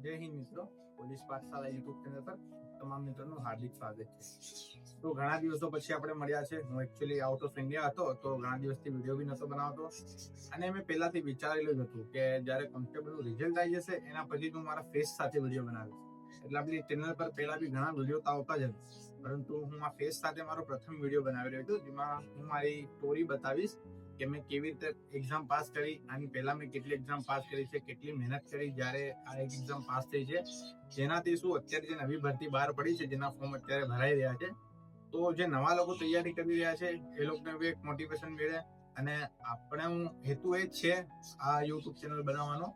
જય હિન્દ મિત્રો, police પાઠશાળા YouTube channel પર તમામ મિત્રોનું હાર્દિક સ્વાગત છે. તો ઘણા દિવસો પછી આપણે મળ્યા છે. હું એકચ્યુઅલી આઉટ ઓફ ઇન્ડિયા હતો, તો ઘણા દિવસથી વિડીયો બી નતો બનાવતો, અને મેં પહેલાથી વિચારેલું જ હતું કે જ્યારે કોન્સ્ટેબલનું રિઝલ્ટ આવી જશે એના પછી હું મારા ફેસ સાથે વિડીયો બનાવીશ. એટલે આપણી ચેનલ પર પહેલા બી ઘણા વિડીયો તો આવતા જ હતા, પરંતુ હું આ ફેસ સાથે મારો પ્રથમ વિડીયો બનાવી રહ્યો હતો, જેમાં હું મારી સ્ટોરી બતાવીશ કે મેં કેવી રીતે એક્ઝામ પાસ કરી, આની પહેલા મેં કેટલી એક્ઝામ પાસ કરી છે, કેટલી મહેનત કરી જ્યારે આ એક્ઝામ પાસ થઈ છે, જેનાથી શું અત્યારે જે નવી ભરતી બહાર પડી છે, જેના ફોર્મ અત્યારે ભરાઈ રહ્યા છે, તો જે નવા લોકો તૈયારી કરી રહ્યા છે એ લોકોને બી એક મોટિવેશન મળે. અને આપણે હેતુ એ જ છે આ યુટ્યુબ ચેનલ બનાવવાનો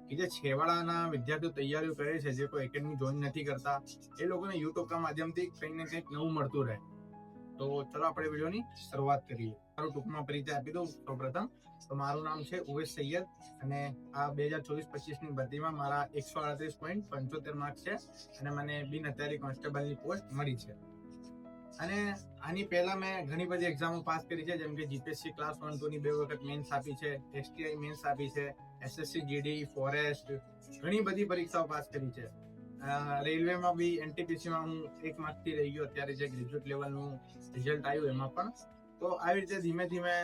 કે જે છેવાડાના વિદ્યાર્થીઓ તૈયારીઓ કરે છે, જે કોઈ એકેડમી જોઈન નથી કરતા, એ લોકોને યુટ્યુબના માધ્યમથી કંઈક ને કંઈક નવું મળતું રહે. તો ચલો આપણે વિડીયોની શરૂઆત કરીએ. મારું ટૂંકમાં પરિચય આપી દઉં. સૌપ્રથમ તો મારું નામ છે ઉવેશ સૈયદ, અને આ 2024-25ની ભરતીમાં મારા 138.75 માર્ક્સ છે, અને મને બિન હથિયારી કોન્સ્ટેબલની પોસ્ટ મળી છે. અને આની પહેલા મેં ઘણી બધી એક્ઝામો પાસ કરી છે, જેમ કે જીપીએસસી ક્લાસ 1, 2 ની 2 વખત મેન્સ આપી છે, એસટીઆઈ મેન્સ આપી છે, એસએસસી જીડી, ફોરેસ્ટ, ઘણી બધી પરીક્ષાઓ પાસ કરી છે. રેલવેમાં બી એનટીપીસીમાં હું 1 માર્કથી રહી ગયો, અત્યારે જે ગ્રેજ્યુએટ લેવલનું રિઝલ્ટ આવ્યું એમાં પણ. તો આવી રીતે ધીમે ધીમે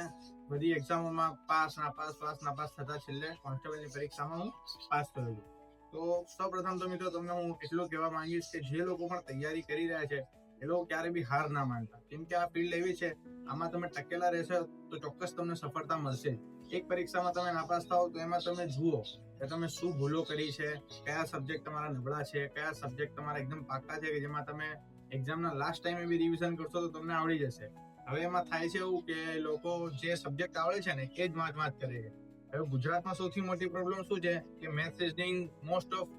બધી એક્ઝામોમાં પાસ નાપાસ થતા છેલ્લે કોન્સ્ટેબલની પરીક્ષામાં હું પાસ કરેલું. તો સૌપ્રથમ તો મિત્રો તમને હું એટલું કહેવા માંગીશ કે જે લોકો પણ તૈયારી કરી રહ્યા છે એ લોકો ક્યારે બી હાર ના માનતા, કેમ કે આ ફિલ્ડ એવી છે, આમાં તમે ટકેલા રહેશો તો ચોક્કસ તમને સફળતા મળશે. એક પરીક્ષામાં તમે નાપાસ થાઓ તો એમાં તમે જુઓ કે તમે શું ભૂલો કરી છે, કયા સબ્જેક્ટ તમારા નબળા છે, કયા સબ્જેક્ટ તમારા એકદમ પાક્કા છે કે જેમાં તમે એક્ઝામના લાસ્ટ ટાઈમે બી રિવિઝન કરશો તો તમને આવડી જશે. હવે એમાં થાય છે એવું કે લોકો જે સબ્જેક્ટ આવડે છે ને એ જ વાંચ કરે છે. હવે ગુજરાતમાં સૌથી મોટી પ્રોબ્લેમ શું છે કે મેથ્સ રીઝનિંગ મોસ્ટ ઓફ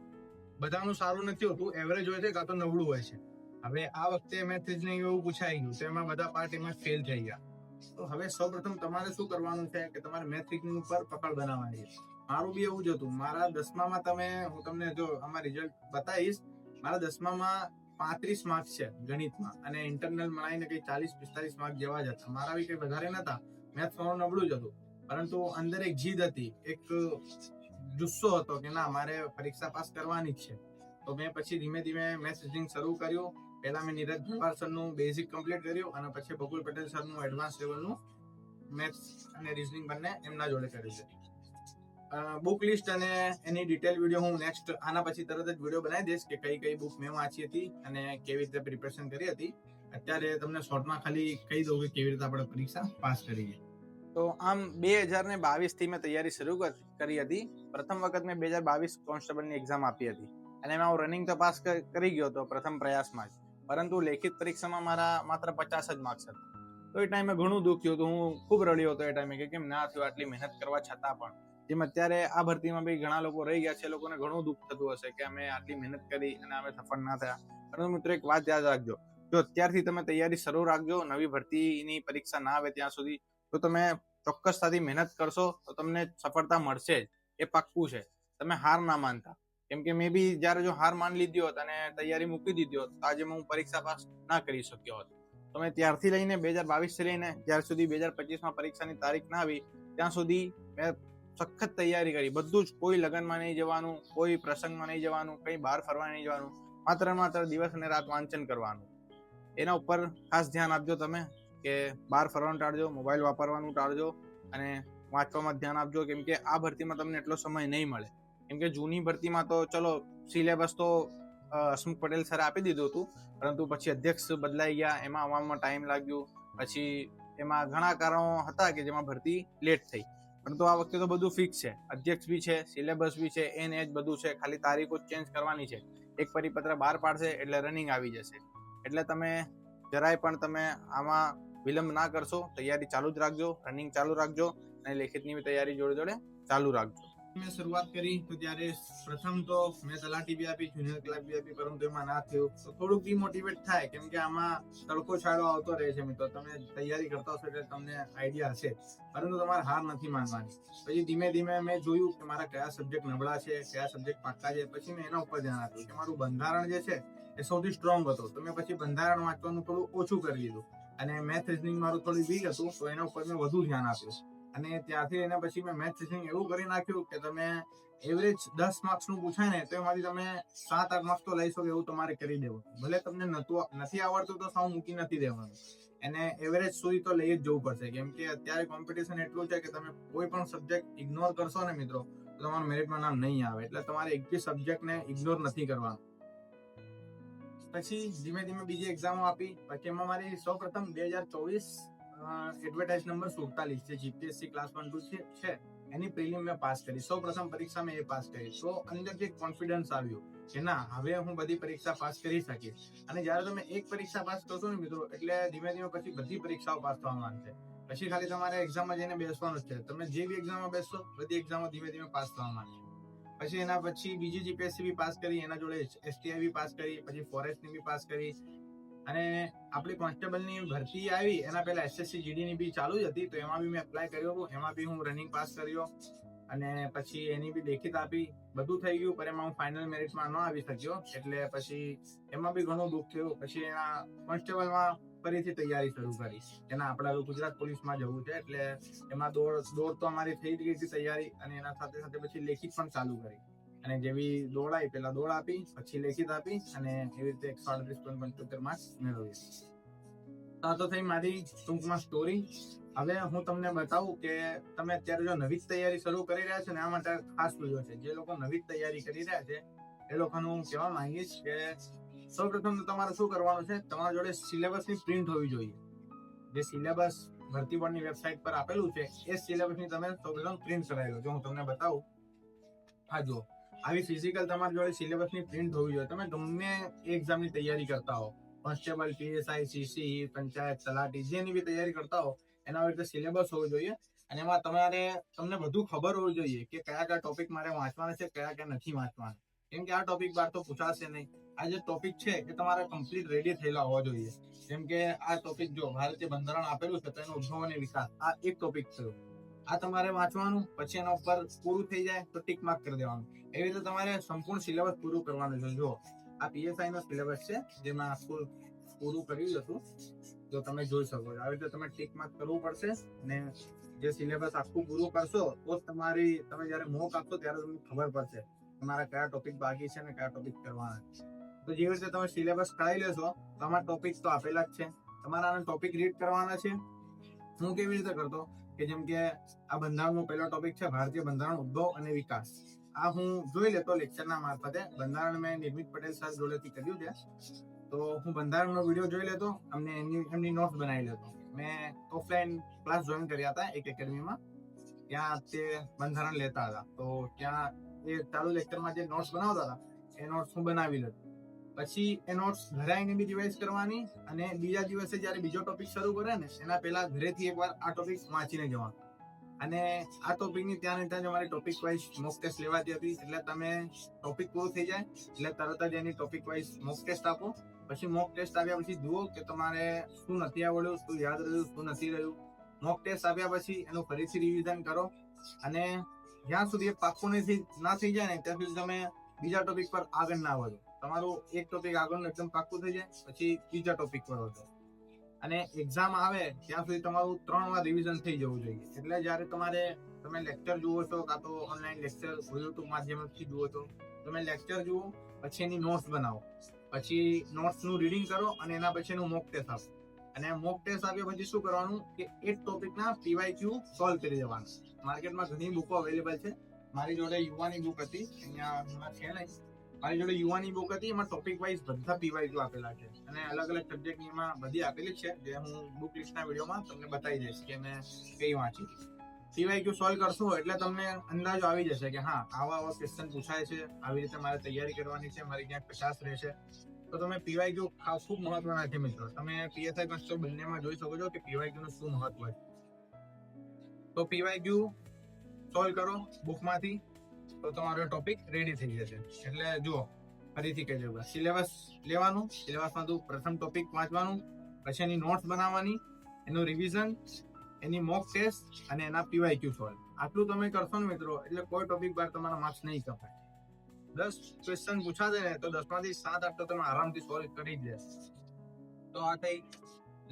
બધાનું સારું નથી હોતું, એવરેજ હોય છે કાં તો નબળું હોય છે. હવે આ વખતે મેથ્સ રીઝનિંગ એવું પૂછાઈ ગયું, તો એમાં બધા પાર્ટ એમાં ફેલ થઈ ગયા. તો હવે સૌપ્રથમ તમારે શું કરવાનું છે કે તમારે મેથ્સ રીઝનિંગ ઉપર પકડ બનાવવાની છે. મારું બી એવું જ હતું. મારા 10મામાં હું તમને જો આમાં રિઝલ્ટ બતાવીશ, મારા 10મામાં 35 માર્ક્સ છે ગણિતમાં, અને ઇન્ટરનલ મળાઈને કઈ 40-45 માર્ક જેવા જ હતા. મારા બી કઈ વધારે નતા, મેથ્સ થોડું નબળું જ હતું, પરંતુ અંદર એક જીદ હતી, એક જુસ્સો હતો કે ના મારે પરીક્ષા પાસ કરવાની જ છે. તો મેં પછી ધીમે ધીમે મેથ્સ રીઝનિંગ શરૂ કર્યું. પહેલા મેં નીરજ ભરવાડ સરનું બેઝિક કમ્પ્લીટ કર્યું, અને પછી બકુલ પટેલ સરનું એડવાન્સ લેવલનું મેથ્સ અને રીઝનિંગ બંને એમના જોડે કર્યું છે. બુક લિસ્ટ અને એની ડિટેલ વિડીયો હું નેક્સ્ટ આના પછી તરત જ વિડીયો બનાવી દઈશ કે કઈ બુક મેં વાંચી હતી અને કેવી રીતે પ્રિપેરેશન કરી હતી. અત્યારે તમને શોર્ટમાં ખાલી કહી દઉં કે કેવી રીતે આપણે પરીક્ષા પાસ કરી. તો આમ 2022 થી મેં તૈયારી શરૂ કરી હતી. પ્રથમ વખત મેં 2022 કોન્સ્ટેબલની એક્ઝામ આપી હતી, અને એમાં હું રનિંગ તો પાસ કરી ગયો હતો પ્રથમ પ્રયાસમાં જ, પરંતુ લેખિત પરીક્ષામાં મારા માત્ર 50 જ માર્ક્સ હતા. તો એ ટાઈમે ઘણું દુખ્યું હતું, હું ખૂબ રડ્યો હતો એ ટાઈમે કે કેમ ના થયું આટલી મહેનત કરવા છતાં પણ. જેમ અત્યારે આ ભરતીમાં બી ઘણા લોકો રહી ગયા છે, લોકોને ઘણું દુઃખ થતું હશે કે અમે આટલી મહેનત કરી અને અમે સફળ ના થયા. પરંતુ મિત્રો એક વાત યાદ રાખજો, જો અત્યારથી તમે તૈયારી શરૂ રાખજો, નવી ભરતીની પરીક્ષા ના આવે ત્યાં સુધી, તો તમે ચોક્કસતાથી મહેનત કરશો તો તમને સફળતા મળશે જ, એ પાક્કું છે. તમે હાર ના માનતા, કેમ કે મેં બી જયારે જો હાર માની લીધી હોત અને તૈયારી મૂકી દીધી હોત તો આજે હું પરીક્ષા પાસ ના કરી શક્યો હોત. તો મેં ત્યારથી લઈને 2022 થી લઈને જ્યાર સુધી 2025માં પરીક્ષાની તારીખ ના આવી ત્યાં સુધી મેં સખત તૈયારી કરી. બધું જ, કોઈ લગ્નમાં નહીં જવાનું, કોઈ પ્રસંગમાં નહીં જવાનું, કઈ બહાર ફરવા નહીં જવાનું, માત્ર દિવસ અને રાત વાંચન કરવાનું. એના ઉપર ખાસ ધ્યાન આપજો તમે કે બહાર ફરવાનું ટાળજો, મોબાઈલ વાપરવાનું ટાળજો, અને વાંચવામાં ધ્યાન આપજો, કેમ કે આ ભરતીમાં તમને એટલો સમય નહીં મળે. કેમ કે જૂની ભરતીમાં તો ચલો સિલેબસ તો હસમુખ પટેલ સરે આપી દીધું હતું, પરંતુ પછી અધ્યક્ષ બદલાઈ ગયા, એમાં આવવામાં ટાઈમ લાગ્યું, પછી એમાં ઘણા કારણો હતા કે જેમાં ભરતી લેટ થઈ. પરંતુ આ વખતે તો બધું ફિક્સ છે, અધ્યક્ષ બી છે, સિલેબસ બી છે, એજ બધું છે, ખાલી તારીખો ચેન્જ કરવાની છે. એક પરિપત્ર બહાર પાડશે એટલે રનિંગ આવી જશે. એટલે તમે જરાય પણ તમે આમાં વિલંબ ના કરશો, તૈયારી ચાલુ જ રાખજો, રનિંગ ચાલુ રાખજો, અને લેખિતની તૈયારી જોડે ચાલુ રાખજો. મેં શરૂઆત કરી તો ત્યારે પ્રથમ તો મેં તલાટી બી આપી, જુનિયર ક્લાર્ક બી આપી, પરંતુ એમાં ના થયું તો થોડુંક ડિમોટિવેટ થાય, કેમ કે આમાં તડકો છાંયો આવતો રહે છે મિત્રો. તમે તૈયારી કરતા હશો એટલે તમને આઈડિયા હશે, પરંતુ તમારે હાર નથી માનવાની. પછી ધીમે ધીમે મેં જોયું કે મારા કયા સબ્જેક્ટ નબળા છે, કયા સબ્જેક્ટ પાક્કા છે. પછી મેં એના ઉપર ધ્યાન આપ્યું કે મારું બંધારણ જે છે એ સૌથી સ્ટ્રોંગ હતો, તો મેં પછી બંધારણ વાંચવાનું થોડું ઓછું કરી દીધું, અને મેથ રીઝનિંગ મારું થોડું વીક હતું, તો એના ઉપર મેં વધુ ધ્યાન આપ્યું. અને ત્યાંથી એના પછી મેં મેથ રિઝનિંગ એવું કરી નાખ્યું કે તમે એવરેજ 10 માર્ક્સનું પૂછાય ને તો એમાંથી તમે 7-8 માર્ક્સ તો લઈ શકો એવું તમારે કરી દેવું. ભલે તમને નથી આવડતું તો સાવ મૂકી નથી દેવાનું, એને એવરેજ સુધી તો લઈ જ જવું પડશે. કેમ કે અત્યારે કોમ્પિટિશન એટલું છે કે તમે કોઈ પણ સબ્જેક્ટ ઇગ્નોર કરશો ને મિત્રો તો તમારું મેરિટમાં નામ નહીં આવે. એટલે તમારે એક બી સબ્જેક્ટને ઇગ્નોર નથી કરવાનું. પછી ધીમે ધીમે બીજી એક્ઝામો આપી. પછી એમાં મારી સૌપ્રથમ 2024 એડવર્ટાઇઝ નંબર 47 જે જીપીએસસી ક્લાસ 1-2 છે એની પ્રિલિમ મેં પાસ કરી. સૌપ્રથમ પરીક્ષા મેં એ પાસ કરી. તો અંદરથી કોન્ફિડન્સ આવ્યું કે ના હવે હું બધી પરીક્ષા પાસ કરી શકીશ. અને જ્યારે તમે એક પરીક્ષા પાસ કરશો ને મિત્રો એટલે ધીમે ધીમે પછી બધી પરીક્ષાઓ પાસ થવા માંડશે. પછી ખાલી તમારે એક્ઝામમાં જઈને બેસવાનું જ છે. તમે જે બી એક્ઝામમાં બેસશો બધી એક્ઝામો ધીમે ધીમે પાસ થવા માંડશે. પછી એના પછી બીજી જીપીએસસી બી પાસ કરી, એના જોડે એસટીઆઈ બી પાસ કરી, પછી ફોરેસ્ટની બી પાસ કરી. અને આપણી કોન્સ્ટેબલની ભરતી આવી એના પહેલા એસએસસી જીડીની બી ચાલુ જ હતી તો એમાં બી મેં એપ્લાય કર્યો. એમાં બી હું રનિંગ પાસ કર્યો અને પછી એની બી લેખિત આપી. બધું થઈ ગયું પણ એમાં હું ફાઇનલ મેરિટમાં ન આવી શક્યો. એટલે પછી એમાં બી ઘણું દુઃખ થયું. પછી એના કોન્સ્ટેબલમાં ફરીથી તૈયારી શરૂ કરી. એના આપણે ગુજરાત પોલીસમાં જવું છે એટલે એમાં દોડ તો અમારી થઈ જ ગઈ હતી તૈયારી. અને એના સાથે સાથે પછી લેખિત પણ ચાલુ કરી. અને જેવી દોડ આવી પેલા દોડ આપી, પછી લેખિત આપી અને એવી રીતે 138.75 માર્ક્સ મેળવ્યા. તો આ તો થઈ મારી ટૂંકમાં સ્ટોરી. હવે હું તમને બતાવું કે તમે અત્યારે જો નવી જ તૈયારી શરૂ કરી રહ્યા છો ને આ માટે ખાસ વિડીયો છે. જે લોકો નવી જ તૈયારી કરી રહ્યા છે એ લોકોને હું કહેવા માંગીશ કે સૌપ્રથમ તો તમારે શું કરવાનું છે, તમારા જોડે સિલેબસની પ્રિન્ટ હોવી જોઈએ. જે સિલેબસ ભરતી બોર્ડની વેબસાઇટ પર આપેલું છે એ સિલેબસની તમે સૌપ્રથમ પ્રિન્ટ કરાવી લો. જો હું તમને બતાવું, હા જો આવી ફિઝિકલ તમારી જોડે સિલેબસની પ્રિન્ટ હોવી જોઈએ. તમે ગમે એ એક્ઝામની તૈયારી કરતા હો, કોન્સ્ટેબલ, પીએસઆઈ, સીસી, પંચાયત, તલાટી, જેની બી તૈયારી કરતા હો એના રીતે સિલેબસ હોવો જોઈએ. અને એમાં તમને બધું ખબર હોવું જોઈએ કે કયા કયા ટોપિક મારે વાંચવાના છે, કયા કયા નથી વાંચવાના. કેમ કે આ ટોપિક બાર તો પૂછાશે નહીં. આ જે ટોપિક છે એ તમારે કમ્પ્લીટ રેડી થયેલા હોવા જોઈએ. જેમ કે આ ટોપિક જો ભારતીય બંધારણ આપેલું છે તો એનો ઉદ્ભવ અને વિકાસ, આ એક ટોપિક થયો. આ તમારે વાંચવાનું, પછી એના ઉપર પૂરું થઈ જાય તો ટિક માર્ક કરી દેવાનું. એવી રીતે તમારે સંપૂર્ણ સિલેબસ પૂરું કરવાનું છે. જો આ પીએસઆઈ નો સિલેબસ છે જેમાં આખું પૂરું કર્યું હતું તો તમે જોઈ શકો છો. આવી રીતે તમે ટિક માર્ક કરવું પડશે. અને જે સિલેબસ આખું પૂરું કરશો તો તમે જયારે મોક આપશો ત્યારે તમને ખબર પડશે તમારા કયા ટોપિક બાકી છે અને કયા ટોપિક કરવાના છે. તો જેવી રીતે તમે સિલેબસ કરાવી લેશો તમારા ટોપિક તો આપેલા જ છે. તમારા ટોપિક રીડ કરવાના છે. હું કેવી રીતે કરતો કે જેમ કે આ બંધારણનો પહેલો ટોપિક છે ભારતીય બંધારણ ઉદ્ભવ અને વિકાસ. આ હું જોઈ લેતો લેક્ચરના મારફતે. બંધારણ મેં નિર્મિત પટેલ સર જોડેથી કર્યું છે તો હું બંધારણનો વિડીયો જોઈ લેતો અને એમની નોટ્સ બનાવી લેતો. મેં ઓફલાઈન ક્લાસ જોઈન કર્યા હતા એક એકેડમીમાં. ત્યાં તે બંધારણ લેતા હતા તો ત્યાં એ ચાલુ લેક્ચરમાં જે નોટ્સ બનાવતા હતા એ નોટ્સ હું બનાવી લેતો. પછી એ નોટ્સ ઘરે આવીને બી રિવાઇઝ કરવાની અને બીજા દિવસે જયારે બીજો ટોપિક શરૂ કરે ને એના પહેલા ઘરેથી એકવાર આ ટોપિક વાંચીને જવાનું. અને આ ટોપિકની ત્યાં જ અમારી ટોપિક વાઇઝ મોક ટેસ્ટ લેવાતી હતી. એટલે તમે ટોપિક પૂરું થઈ જાય એટલે તરત જ એની ટોપિક વાઇઝ મોક ટેસ્ટ આપો. પછી મોક ટેસ્ટ આવ્યા પછી જુઓ કે તમારે શું નથી આવડ્યું, શું યાદ રહ્યું, શું નથી રહ્યું. મોક ટેસ્ટ આપ્યા પછી એનું ફરીથી રિવિઝન કરો અને જ્યાં સુધી એ પાક્કું ના થઈ જાય ને ત્યાં સુધી તમે બીજા ટોપિક પર આગળ ના વધો. તમારું એક ટોપિક આગળનું એકદમ પાક્કું થઈ જાય પછી બીજા ટોપિક પર વધો. અને એક્ઝામ આવે ત્યાં સુધી તમારું 3 વાર રિવિઝન થઈ જવું જોઈએ. એટલે જ્યારે તમે લેક્ચર જુઓ છો કાં તો ઓનલાઈન લેક્ચર યુટ્યુબ માધ્યમથી જુઓ છો, તમે લેક્ચર જુઓ પછી એની નોટ્સ બનાવો, પછી નોટ્સનું રીડિંગ કરો અને એના પછી એનું મોક ટેસ્ટ આપો. અને મોક ટેસ્ટ આપ્યા પછી શું કરવાનું કે એ ટોપિકના પીવાયક્યુ સોલ્વ કરી દેવાના. માર્કેટમાં ઘણી બુકો અવેલેબલ છે. મારી જોડે યુવાની બુક હતી, અહીંયા છે નહીં. મારી જોડે યુવાની બુક હતી, એમાં ટોપિક વાઇઝ બધા પીવાયક્યુ આપેલા છે અને અલગ અલગ સબ્જેક્ટની એમાં બધી આપેલી છે જે હું બુક લિસ્ટના વિડીયોમાં તમને બતાવી દઈશ કે મેં કઈ વાંચી. પીવાયક્યુ સોલ્વ કરશો એટલે તમને અંદાજો આવી જશે કે હા આવા ક્વેશ્ચન પૂછાય છે, આવી રીતે મારે તૈયારી કરવાની છે, મારી ક્યાંક 50 રહેશે. તો તમે પીવાયક્યુ ખૂબ મહત્વના છે મિત્રો. તમે પીએસઆઈ કોન્સ્ટેબલ બંનેમાં જોઈ શકો છો કે પીવાયક્યુ નું શું મહત્વ છે. તો પીવાયક્યુ સોલ્વ કરો બુકમાંથી તો તમારો ટોપિક રેડી થઈ જશે. એટલે જુઓ ફરીથી કહી દઉં, સિલેબસ લેવાનું, સિલેબસમાં પ્રથમ ટોપિક વાંચવાનું, પછી એની નોટ્સ બનાવવાની, એનું રિવિઝન, એની મોક ટેસ્ટ અને એના પીવાયક્યુ સોલ્વ. આટલું તમે કરશો ને મિત્રો એટલે કોઈ ટોપિક બાર તમારા માર્ક્સ નહીં કપાય. 10 ક્વેશ્ચન પૂછાશે ને તો 10 માંથી 7-8 તો તમે આરામથી સોલ્વ કરી જ લેશો. તો આ થઈ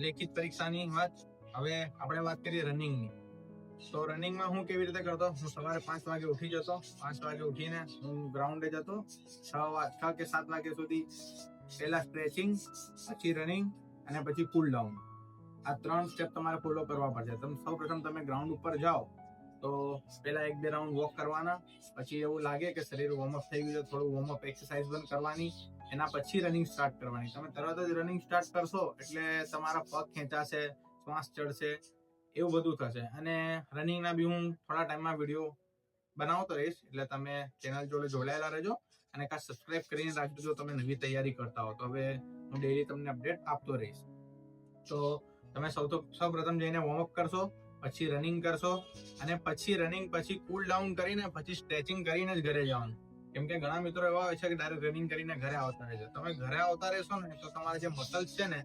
લેખિત પરીક્ષાની વાત. હવે આપણે વાત કરીએ રનિંગની. તો રનિંગમાં હું કેવી રીતે કરતો, હું સવારે 5 વાગે ઉઠી જતો. 5 વાગે ઉઠીને હું ગ્રાઉન્ડે જતો. 6 કે 7 વાગ્યા સુધી પહેલા સ્ટ્રેચિંગ, પછી રનિંગ અને પછી કુલ ડાઉન. આ 3 સ્ટેપ તમારે ફોલો કરવા પડશે. સૌપ્રથમ તમે ગ્રાઉન્ડ ઉપર જાઓ તો પહેલા 1-2 રાઉન્ડ વોક કરવાના. પછી એવું લાગે કે શરીર વોર્મઅપ થઈ ગયું, થોડું વોર્મઅપ એક્સરસાઇઝ પણ કરવાની. એના પછી રનિંગ સ્ટાર્ટ કરવાની. તમે તરત જ રનિંગ સ્ટાર્ટ કરશો એટલે તમારા પગ ખેંચાશે, શ્વાસ ચડશે, એવું બધું થશે. અને રનિંગના બી હું થોડા ટાઈમમાં વિડીયો બનાવતો રહીશ, એટલે તમે ચેનલ જોડે જોડાયેલા રહેજો અને ખાસ સબસ્ક્રાઇબ કરીને રાખજો જો તમે નવી તૈયારી કરતા હો. તો હવે હું ડેઈલી તમને અપડેટ આપતો રહીશ. તો તમે સૌપ્રથમ જઈને વોર્મઅપ કરશો, પછી રનિંગ કરશો અને પછી રનિંગ પછી કુલ ડાઉન કરીને પછી સ્ટ્રેચિંગ કરીને જ ઘરે જવાનું. કેમ કે ઘણા મિત્રો એવા હોય છે કે ડાયરેક્ટ રનિંગ કરીને ઘરે આવતા રહેશે. તમે ઘરે આવતા રહેશો ને તો તમારા જે મસલ્સ છે ને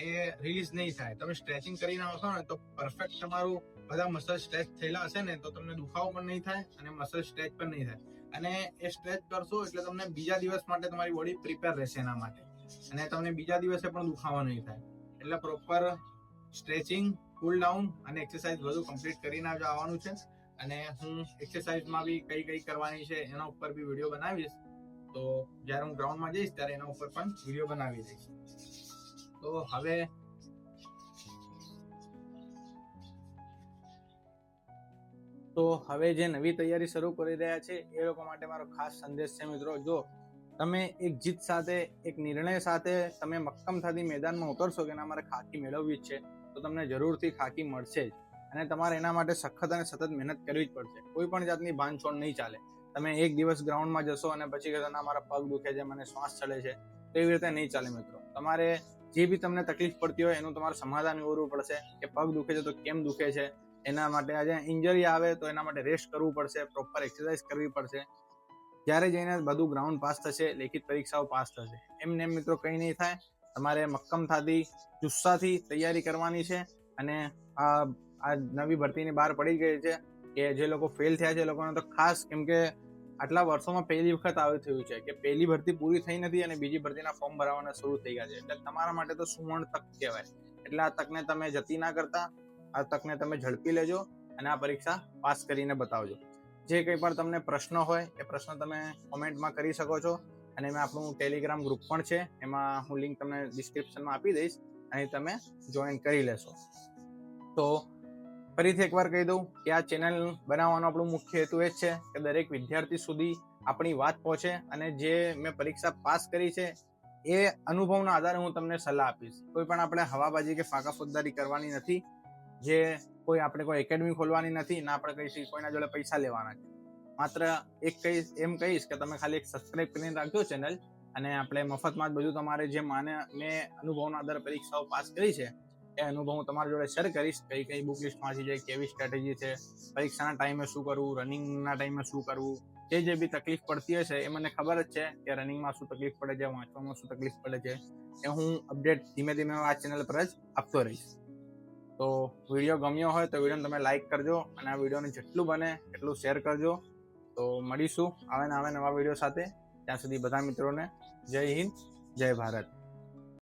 એ રિલીઝ નહીં થાય. તમે સ્ટ્રેચિંગ કરીને આવશો ને તો પરફેક્ટ તમારું બધા મસલ સ્ટ્રેચ થયેલા હશે ને તો તમને દુખાવો પણ નહીં થાય અને મસલ સ્ટ્રેચ પણ નહીં થાય. અને એ સ્ટ્રેચ કરશો એટલે તમને બીજા દિવસ માટે તમારી બોડી પ્રિપેર રહેશે એના માટે, અને તમને બીજા દિવસે પણ દુખાવો નહીં થાય. એટલે પ્રોપર સ્ટ્રેચિંગ, કુલ ડાઉન અને એક્સરસાઇઝ બધું કમ્પ્લીટ કરીને જ આવવાનું છે. અને હું એક્સરસાઇઝમાં બી કઈ કરવાની છે એના ઉપર બી વિડીયો બનાવીશ. તો જ્યારે હું ગ્રાઉન્ડમાં જઈશ ત્યારે એના ઉપર પણ વિડીયો બનાવી દઈશ. તો હવે જે નવી તૈયારી શરૂ કરી રહ્યા છે એ લોકો માટે મારો ખાસ સંદેશ છે મિત્રો. જો તમે એક જીત સાથે, એક નિર્ણય સાથે તમે મક્કમતાથી મેદાનમાં ઉતરશો કે ના મારે ખાકી મેળવવી જ છે, તો તમને જરૂરથી ખાકી મળશે જ. અને તમારે એના માટે સખત અને સતત મહેનત કરવી જ પડશે. કોઈ પણ જાતની બાંધછોડ નહીં ચાલે. તમે એક દિવસ ગ્રાઉન્ડમાં જશો અને પછી કહેશો ના મારા પગ દુખે છે, મને શ્વાસ ચડે છે, તો એવી રીતે નહીં ચાલે મિત્રો. તમારે જે બી તમને તકલીફ પડતી હોય એનું તમારે સમાધાન કરવું પડશે કે પગ દુખે છે તો કેમ દુખે છે. એના માટે આજે ઇન્જરી આવે તો એના માટે રેસ્ટ કરવું પડશે, પ્રોપર એક્સરસાઇઝ કરવી પડશે. જ્યારે જઈને બધું ગ્રાઉન્ડ પાસ થશે, લેખિત પરીક્ષાઓ પાસ થશે. એમને મિત્રો કંઈ નહીં થાય. તમારે મક્કમતાથી, જુસ્સાથી તૈયારી કરવાની છે. અને આ નવી ભરતીની બહાર પડી ગઈ છે કે જે લોકો ફેલ થયા છે એ લોકોને તો ખાસ, કેમ કે આટલા વર્ષોમાં પહેલી વખત આવી થયું છે કે પહેલી ભરતી પૂરી થઈ નથી અને બીજી ભરતીના ફોર્મ ભરાવાના શરૂ થઈ ગયા છે. એટલે તમારા માટે તો સુવર્ણ તક કહેવાય. એટલે આ તકને તમે જતી ના કરતા, આ તકને તમે ઝડપી લેજો અને આ પરીક્ષા પાસ કરીને બતાવજો. જે કંઈ પણ તમને પ્રશ્ન હોય એ પ્રશ્ન તમે કોમેન્ટમાં કરી શકો છો. અને એમાં આપણું ટેલિગ્રામ ગ્રુપ પણ છે, એમાં હું લિંક તમને ડિસ્ક્રિપ્શનમાં આપી દઈશ અને તમે જોઈન કરી લેશો. તો ફરીથી એકવાર કહી દઉં કે આ ચેનલ બનાવવાનો આપણો મુખ્ય હેતુ એ જ છે કે દરેક વિદ્યાર્થી સુધી આપણી વાત પહોંચે અને જે મેં પરીક્ષા પાસ કરી છે એ અનુભવના આધારે હું તમને સલાહ આપીશ. કોઈ પણ આપણે હવાબાજી કે ફાંકા ફોજદારી કરવાની નથી. જે આપણે કોઈ એકેડમી ખોલવાની નથી, ના આપણે કહીશું કોઈના જોડે પૈસા લેવાના છે. માત્ર એમ કહીશ કે તમે ખાલી એક સબસ્ક્રાઇબ કરીને રાખજો ચેનલ, અને આપણે મફતમાં જ બધું તમારે જે મેં અનુભવના આધારે પરીક્ષાઓ પાસ કરી છે એ અનુભવ હું તમારી જોડે શેર કરીશ. કઈ બુક લિસ્ટ વાંચી છે, કેવી સ્ટ્રેટેજી છે, પરીક્ષાના ટાઈમે શું કરવું, રનિંગના ટાઈમે શું કરવું, જે બી તકલીફ પડતી હશે એ મને ખબર જ છે કે રનિંગમાં શું તકલીફ પડે છે, વાંચવામાં શું તકલીફ પડે છે, એ હું અપડેટ ધીમે ધીમે આ ચેનલ પર જ આપતો રહીશ. તો વિડીયો ગમ્યો હોય તો વિડીયોને તમે લાઇક કરજો અને આ વિડીયોને જેટલું બને એટલું શેર કરજો. તો મળીશું આવે નવા વિડીયો સાથે. ત્યાં સુધી બધા મિત્રોને જય હિન્દ, જય ભારત.